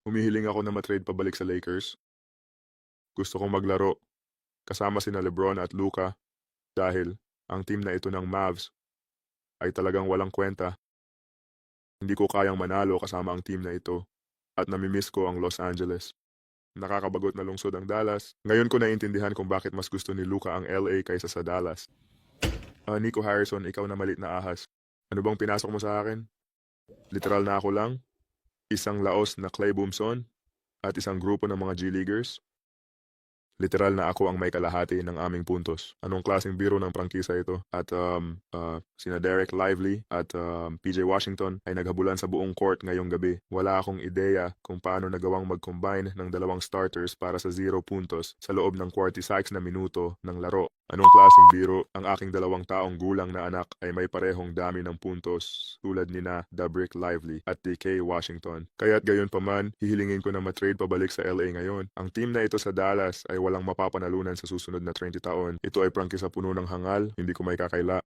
Humihiling ako na matrade pabalik sa Lakers. Gusto kong maglaro kasama sina LeBron at Luka dahil ang team na ito ng Mavs ay talagang walang kwenta. Hindi ko kayang manalo kasama ang team na ito at namimiss ko ang Los Angeles. Nakakabagot na lungsod ang Dallas. Ngayon ko naiintindihan kung bakit mas gusto ni Luka ang LA kaysa sa Dallas. Nico Harrison, ikaw na malit na ahas. Ano bang pinasok mo sa akin? Literal na ako lang, isang laos na Clay Bumson at isang grupo ng mga G-Leaguers. Literal na ako ang may kalahati ng aming puntos. Anong klaseng biro ng prangkisa ito? At sina Derek Lively at PJ Washington ay naghabulan sa buong court ngayong gabi. Wala akong ideya kung paano nagawang mag-combine ng dalawang starters para sa 0 puntos sa loob ng 46 na minuto ng laro. Anong klaseng biro? Ang aking 2 taong gulang na anak ay may parehong dami ng puntos tulad ni na Derek Lively at DK Washington. Kaya't gayon pa man, hihilingin ko na matrade pabalik sa LA ngayon. Ang team na ito sa Dallas ay walang mapapanalunan sa susunod na 20 taon. Ito ay prangkisa puno ng hangal, hindi ko may kakaila.